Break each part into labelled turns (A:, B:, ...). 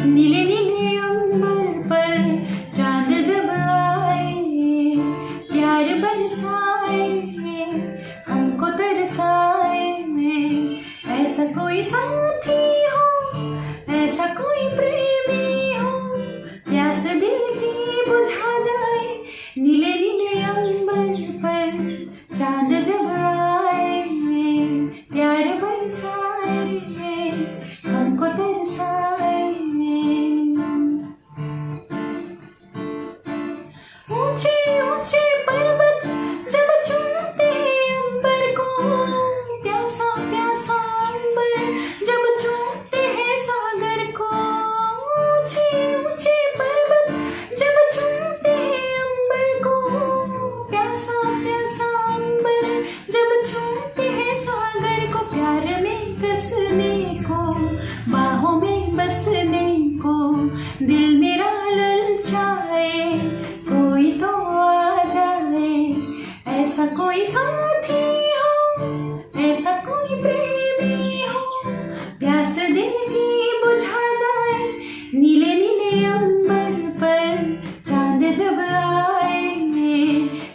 A: नीले नीले अंबर पर चांद जब आए, प्यार बरसाए, हमको तरसाए। ऐसा कोई साथी हो, ऐसा कोई प्रेमी हो, प्यास दिल की बुझा जाए। नीले नीले अंबर पर चांद जब आए, प्यार बरसाए, हमको तरसाए। ऊंचे ऊंचे पर्वत जब चूमते अंबर को, प्यासा प्यासा अंबर जब चूमते हैं सागर को। ऊंचे ऊंचे पर्वत जब चूमते हैं अंबर को, प्यासा प्यासा अंबर जब चूमते हैं सागर को। प्यार में कसने को, बाहों में बसने को, दिल मेरा ललचाए, कोई तो आ जाए। ऐसा कोई साथी हो, ऐसा कोई प्रेमी हो, प्यास दिल की बुझा जाए। नीले नीले अंबर पर चांद जब आए,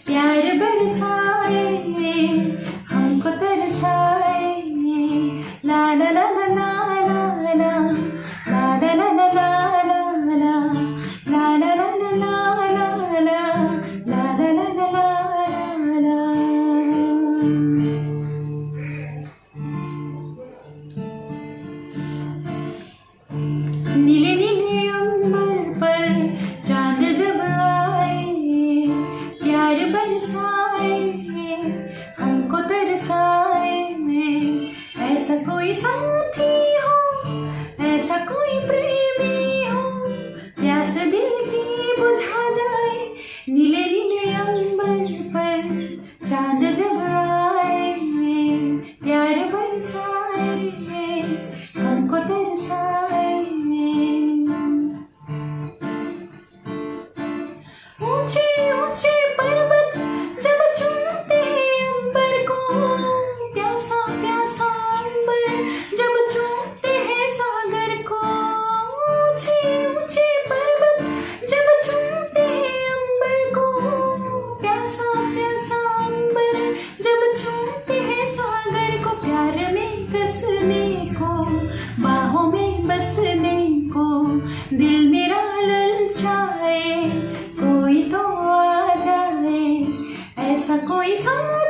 A: प्यार बरसाए, हमको तरसाए। ला ला ला ला ला ला ला ला ला ला ला नीले नीले अंबर पर चांद जब आए, प्यार बरसाए, हमको तरसाए। ऐसा कोई साथी हो, ऐसा कोई प्रेमी हो, प्यास दिल की बुझा जाए। नीले नीले अंबर पर चांद जब आए, प्यार बरसाए, हमको तरसाए। ऊंचे ऊंचे पर्वत जब चूमते अंबर को, प्यासा प्यासा अंबर जब चूमते हैं सागर को। ऊंचे ऊंचे पर्वत जब चूमते अंबर को, प्यासा प्यासा अंबर जब चूमते हैं सागर को। प्यार में कसने को, बाहों में बसने को, दिल मेरा ललचाए, कोई तो आ जाए। ऐसा कोई साथ